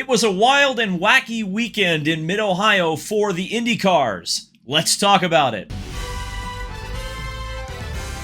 It was a wild and wacky weekend in Mid Ohio for the IndyCars. Let's talk about it.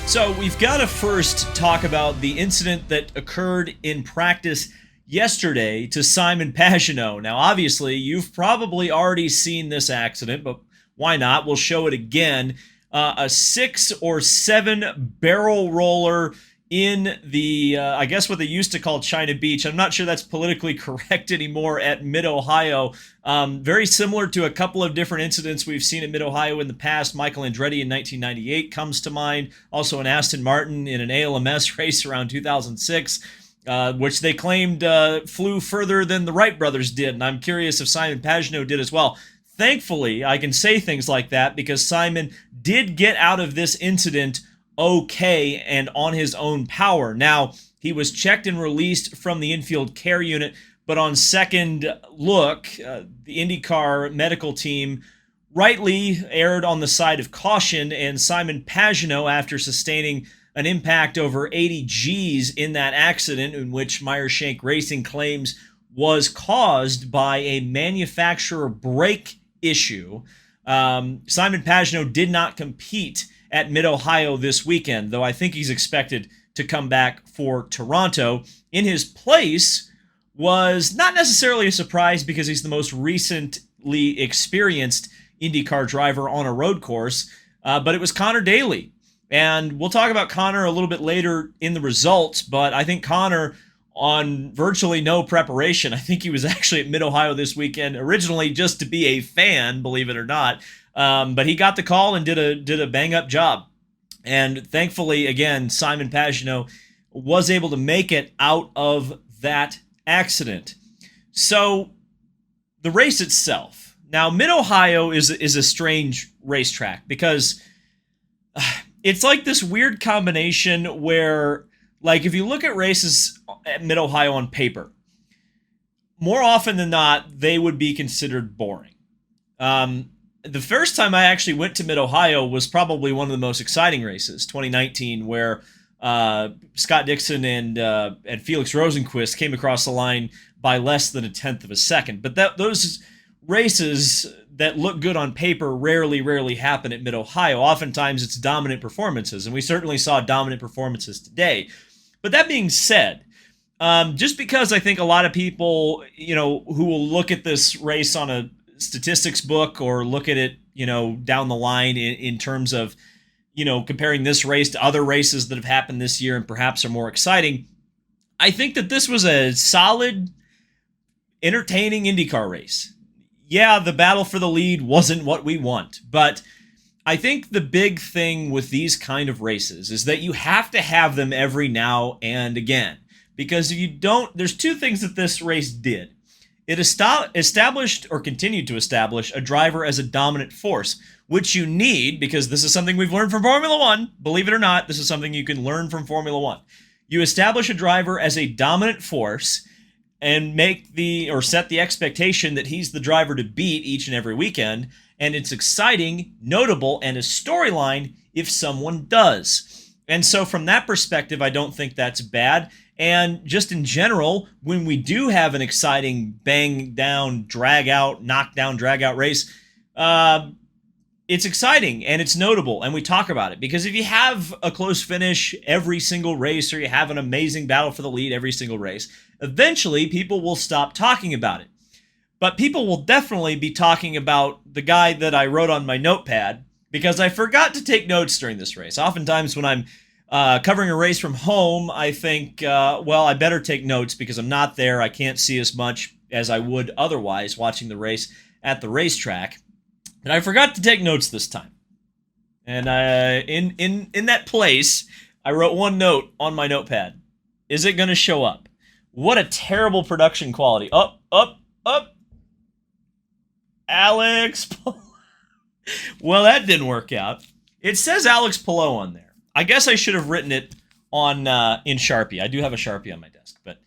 So we've got to first talk about the incident that occurred in practice yesterday to Simon Pagenaud. Now, obviously, you've probably already seen this accident, but why not? We'll show it again. A 6 or 7 barrel roller in the, I guess what they used to call China Beach. I'm not sure that's politically correct anymore at Mid Ohio. Very similar to a couple of different incidents we've seen at Mid Ohio in the past. Michael Andretti in 1998 comes to mind. Also an Aston Martin in an ALMS race around 2006. Which they claimed flew further than the Wright brothers did, and I'm curious if Simon Pagenaud did as well. Thankfully, I can say things like that because Simon did get out of this incident okay and on his own power. Now, he was checked and released from the infield care unit, but on second look, the IndyCar medical team rightly erred on the side of caution, and Simon Pagenaud, after sustaining an impact over 80 Gs in that accident, in which Meyer-Shank Racing claims was caused by a manufacturer brake issue. Simon Pagenaud did not compete at Mid Ohio this weekend, though I think he's expected to come back for Toronto. In his place was not necessarily a surprise because he's the most recently experienced IndyCar driver on a road course, but it was Conor Daly. And we'll talk about Conor a little bit later in the results, but I think Conor, on virtually no preparation, I think he was actually at Mid Ohio this weekend originally just to be a fan, believe it or not. But he got the call and did a bang-up job. And thankfully, again, Simon Pagenaud was able to make it out of that accident. So the race itself. Now, Mid Ohio is a strange racetrack because it's like this weird combination where, like, if you look at races at Mid Ohio on paper, more often than not, they would be considered boring. The first time I actually went to Mid Ohio was probably one of the most exciting races, 2019, where Scott Dixon and Felix Rosenqvist came across the line by less than a tenth of a second. But those races that look good on paper rarely happen at Mid Ohio. Oftentimes it's dominant performances, and we certainly saw dominant performances today. But that being said, just because I think a lot of people, who will look at this race on a statistics book or look at it, down the line in terms of, comparing this race to other races that have happened this year and perhaps are more exciting, I think that this was a solid, entertaining IndyCar race. Yeah, the battle for the lead wasn't what we want, but I think the big thing with these kind of races is that you have to have them every now and again. Because if you don't, there's two things that this race did. It established or continued to establish a driver as a dominant force, which you need because this is something we've learned from Formula One. Believe it or not, this is something you can learn from Formula One. You establish a driver as a dominant force and set the expectation that he's the driver to beat each and every weekend. And it's exciting, notable, and a storyline if someone does. And so from that perspective, I don't think that's bad. And just in general, when we do have an exciting bang down, drag out, knockdown, drag out race, it's exciting and it's notable and we talk about it. Because if you have a close finish every single race or you have an amazing battle for the lead every single race, eventually people will stop talking about it. But people will definitely be talking about the guy that I wrote on my notepad because I forgot to take notes during this race. Oftentimes when I'm covering a race from home, I think, I better take notes because I'm not there. I can't see as much as I would otherwise watching the race at the racetrack. And I forgot to take notes this time. And in that place, I wrote one note on my notepad. Is it going to show up? What a terrible production quality. Up. Alex. Well, that didn't work out. It says Alex Palou on there. I guess I should have written it on in Sharpie. I do have a Sharpie on my desk, but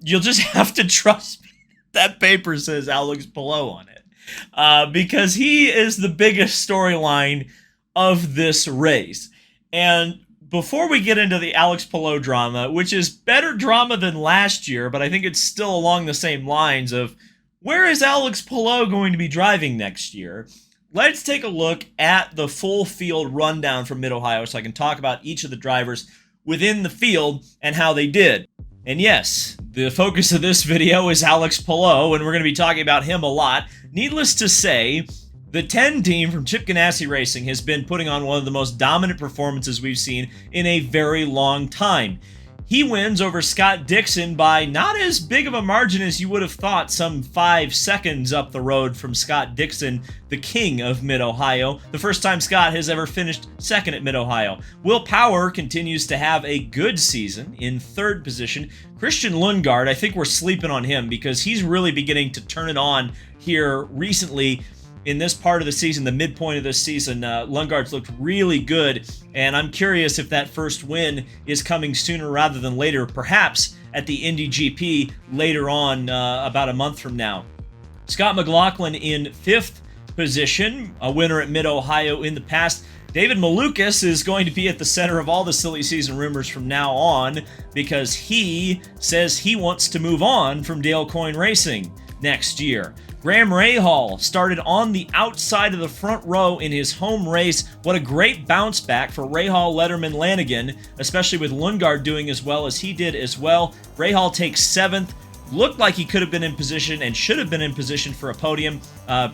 you'll just have to trust me. That paper says Alex Palou on it because he is the biggest storyline of this race. And Before we get into the Alex Palou drama, which is better drama than last year, but I think it's still along the same lines of where is Alex Palou going to be driving next year, let's take a look at the full field rundown from Mid Ohio so I can talk about each of the drivers within the field and how they did. And yes, the focus of this video is Alex Palou, and we're going to be talking about him a lot. Needless to say, the 10 team from Chip Ganassi Racing has been putting on one of the most dominant performances we've seen in a very long time. He wins over Scott Dixon by not as big of a margin as you would have thought, some 5 seconds up the road from Scott Dixon, the king of Mid Ohio, the first time Scott has ever finished second at Mid Ohio. Will Power continues to have a good season in third position. Christian Lundgaard, I think we're sleeping on him because he's really beginning to turn it on here recently. In this part of the season, the midpoint of this season, Lundgaard's looked really good, and I'm curious if that first win is coming sooner rather than later, perhaps at the Indy GP later on, about a month from now. Scott McLaughlin in fifth position, a winner at Mid Ohio in the past. David Malukas is going to be at the center of all the silly season rumors from now on because he says he wants to move on from Dale Coyne Racing next year. Graham Rahal started on the outside of the front row in his home race. What a great bounce back for Rahal, Letterman, Lanigan, especially with Lundgaard doing as well as he did as well. Rahal takes 7th. Looked like he could have been in position and should have been in position for a podium.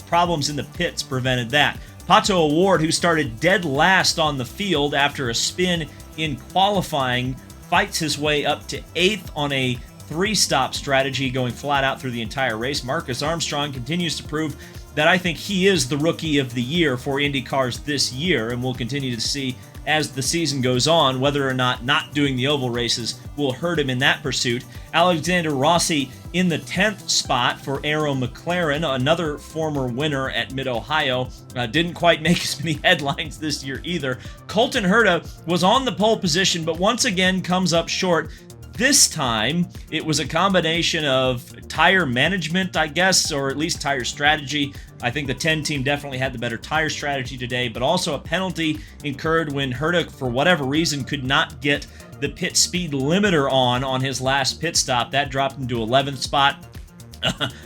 Problems in the pits prevented that. Pato O'Ward, who started dead last on the field after a spin in qualifying, fights his way up to 8th on a 3-stop strategy, going flat out through the entire race. Marcus Armstrong continues to prove that I think he is the rookie of the year for Indy cars this year, and we'll continue to see as the season goes on whether or not doing the oval races will hurt him in that pursuit. Alexander Rossi in the 10th spot for Arrow McLaren, another former winner at Mid Ohio. Didn't quite make as many headlines this year either. Colton Herta was on the pole position, but once again comes up short. This time, it was a combination of tire management, I guess, or at least tire strategy. I think the 10 team definitely had the better tire strategy today, but also a penalty incurred when Herta, for whatever reason, could not get the pit speed limiter on his last pit stop. That dropped him to 11th spot.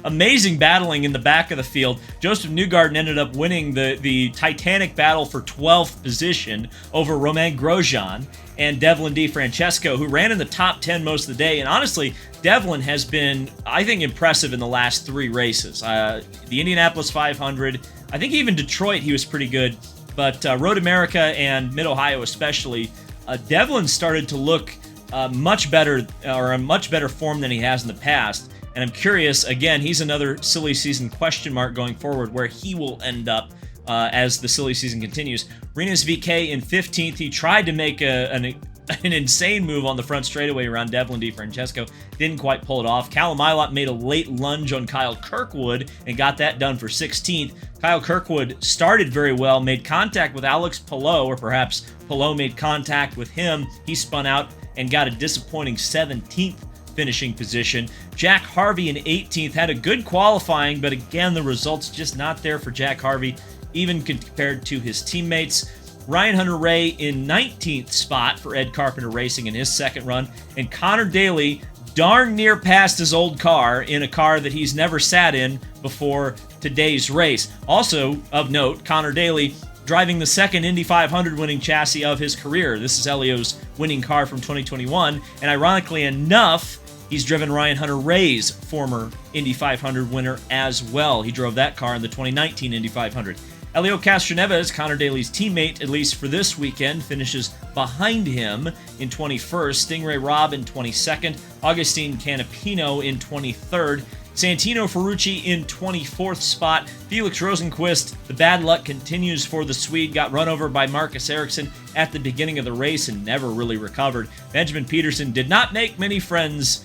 Amazing battling in the back of the field. Joseph Newgarden ended up winning the titanic battle for 12th position over Romain Grosjean and Devlin DeFrancesco, who ran in the top 10 most of the day. And honestly, Devlin has been, I think, impressive in the last 3 races. The Indianapolis 500, I think even Detroit, he was pretty good. But Road America and Mid Ohio especially, Devlin started to look much better, or in much better form than he has in the past. And I'm curious, again, he's another silly season question mark going forward where he will end up as the silly season continues. Rinus VeeKay in 15th. He tried to make an insane move on the front straightaway around Devlin DeFrancesco. Didn't quite pull it off. Callum Ilott made a late lunge on Kyle Kirkwood and got that done for 16th. Kyle Kirkwood started very well, made contact with Alex Palou, or perhaps Palou made contact with him. He spun out and got a disappointing 17th finishing position. Jack Harvey in 18th had a good qualifying, but again, the results just not there for Jack Harvey, even compared to his teammates. Ryan Hunter-Reay in 19th spot for Ed Carpenter Racing in his second run, and Conor Daly darn near passed his old car in a car that he's never sat in before today's race. Also of note, Conor Daly driving the second Indy 500 winning chassis of his career. This is Helio's winning car from 2021, and ironically enough, he's driven Ryan Hunter-Reay's former Indy 500 winner as well. He drove that car in the 2019 Indy 500. Helio Castroneves, Conor Daly's teammate, at least for this weekend, finishes behind him in 21st. Stingray Robb in 22nd. Augustine Canapino in 23rd. Santino Ferrucci in 24th spot. Felix Rosenqvist, the bad luck continues for the Swede. Got run over by Marcus Ericsson at the beginning of the race and never really recovered. Benjamin Peterson did not make many friends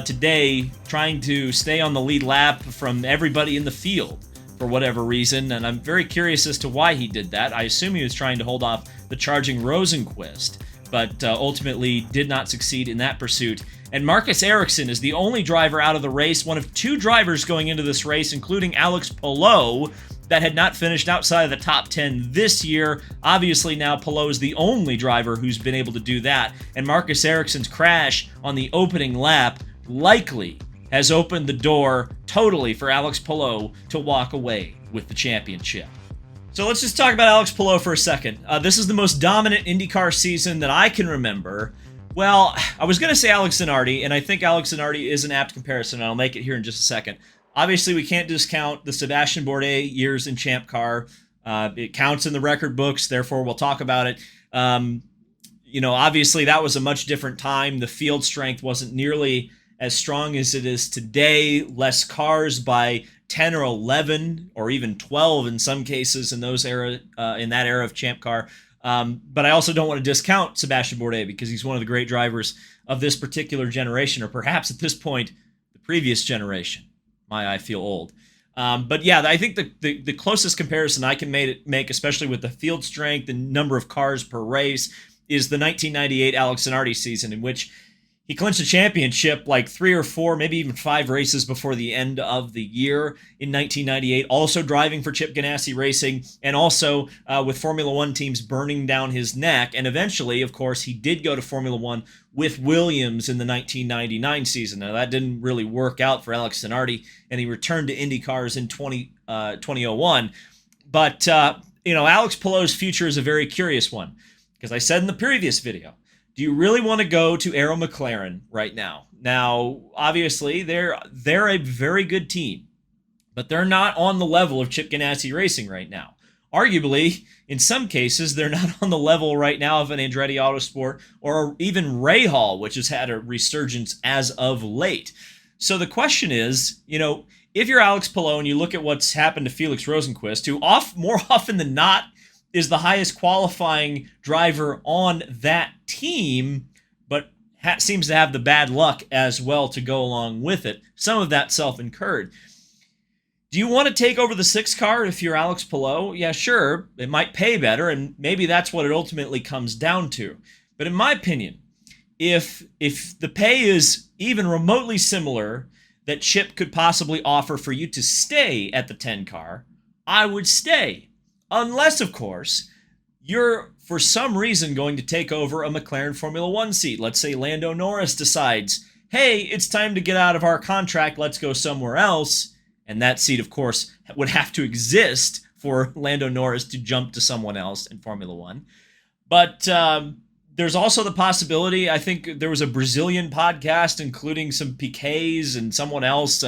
today, trying to stay on the lead lap from everybody in the field for whatever reason, and I'm very curious as to why he did that. I assume he was trying to hold off the charging Rosenqvist, but ultimately did not succeed in that pursuit. And Marcus Ericsson is the only driver out of the race, one of 2 drivers going into this race, including Alex Palou, that had not finished outside of the top 10 this year. Obviously, now Pagenaud is the only driver who's been able to do that, and Marcus Ericsson's crash on the opening lap likely has opened the door totally for Alex Pagenaud to walk away with the championship. So let's just talk about Alex Pagenaud for a second. This is the most dominant IndyCar season that I can remember. Well, I was going to say Alex Zanardi, and I think Alex Zanardi is an apt comparison, and I'll make it here in just a second. Obviously, we can't discount the Sebastian Bourdais years in Champ Car. It counts in the record books, therefore we'll talk about it. Obviously, that was a much different time. The field strength wasn't nearly as strong as it is today. Less cars by 10 or 11 or even 12 in some cases in that era of Champ Car. But I also don't want to discount Sebastian Bourdais because he's one of the great drivers of this particular generation, or perhaps at this point, the previous generation. I feel old. But yeah, I think the closest comparison I can make, especially with the field strength and number of cars per race, is the 1998 Alex Zanardi season, in which he clinched a championship like 3 or 4, maybe even 5 races before the end of the year in 1998, also driving for Chip Ganassi Racing, and also with Formula One teams burning down his neck. And eventually, of course, he did go to Formula One with Williams in the 1999 season. Now, that didn't really work out for Alex Zanardi, and he returned to IndyCars in 2001. But, Alex Pagenaud's future is a very curious one, because I said in the previous video, do you really want to go to Arrow McLaren right now? Now, obviously, they're a very good team, but they're not on the level of Chip Ganassi Racing right now. Arguably, in some cases, they're not on the level right now of an Andretti Autosport or even Rahal, which has had a resurgence as of late. So the question is, if you're Alex Pagenaud and you look at what's happened to Felix Rosenqvist, who more often than not is the highest qualifying driver on that team, but seems to have the bad luck as well to go along with it. Some of that self-incurred. Do you want to take over the 6 car if you're Alex Pagenaud? Yeah, sure. It might pay better, and maybe that's what it ultimately comes down to. But in my opinion, if the pay is even remotely similar that Chip could possibly offer for you to stay at the 10 car, I would stay. Unless, of course, you're for some reason going to take over a McLaren Formula One seat. Let's say Lando Norris decides, hey, it's time to get out of our contract, let's go somewhere else. And that seat, of course, would have to exist for Lando Norris to jump to someone else in Formula One. But there's also the possibility, I think there was a Brazilian podcast, including some Piquets and someone else,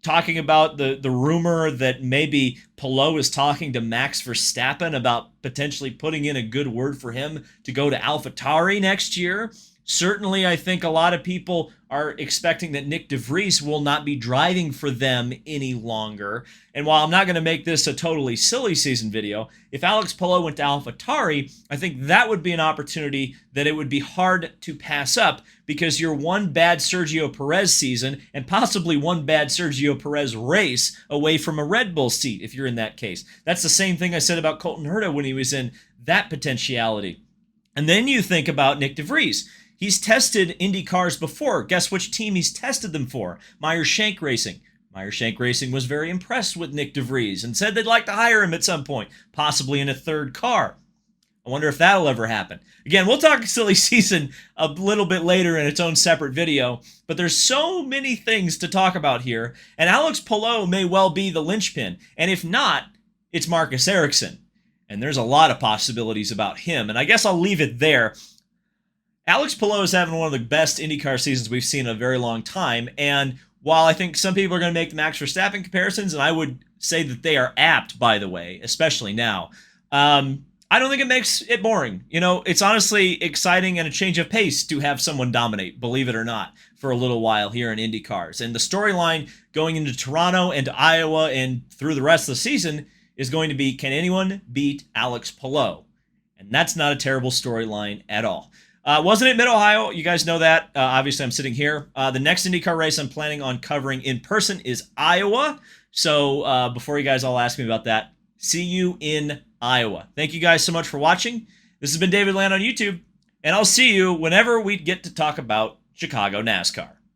talking about the rumor that maybe Pagenaud is talking to Max Verstappen about potentially putting in a good word for him to go to AlphaTauri next year. Certainly, I think a lot of people are expecting that Nick de Vries will not be driving for them any longer. And while I'm not going to make this a totally silly season video, if Alex Pagenaud went to AlphaTauri, I think that would be an opportunity that it would be hard to pass up, because you're one bad Sergio Perez season and possibly one bad Sergio Perez race away from a Red Bull seat if you're in that case. That's the same thing I said about Colton Herta when he was in that potentiality. And then you think about Nick de Vries. He's tested Indy cars before. Guess which team he's tested them for? Meyer Shank Racing. Meyer Shank Racing was very impressed with Nick de Vries and said they'd like to hire him at some point, possibly in a 3rd car. I wonder if that'll ever happen. Again, we'll talk silly season a little bit later in its own separate video, but there's so many things to talk about here, and Alex Pagenaud may well be the linchpin, and if not, it's Marcus Ericsson. And there's a lot of possibilities about him, and I guess I'll leave it there. Alex Pagenaud is having one of the best IndyCar seasons we've seen in a very long time, and while I think some people are going to make the Max Verstappen comparisons, and I would say that they are apt, by the way, especially now, I don't think it makes it boring. It's honestly exciting and a change of pace to have someone dominate, believe it or not, for a little while here in IndyCars. And the storyline going into Toronto and Iowa and through the rest of the season is going to be, can anyone beat Alex Pagenaud? And that's not a terrible storyline at all. Wasn't it Mid Ohio? You guys know that. Obviously, I'm sitting here. The next IndyCar race I'm planning on covering in person is Iowa. So before you guys all ask me about that, see you in Iowa. Thank you guys so much for watching. This has been David Land on YouTube, and I'll see you whenever we get to talk about Chicago NASCAR.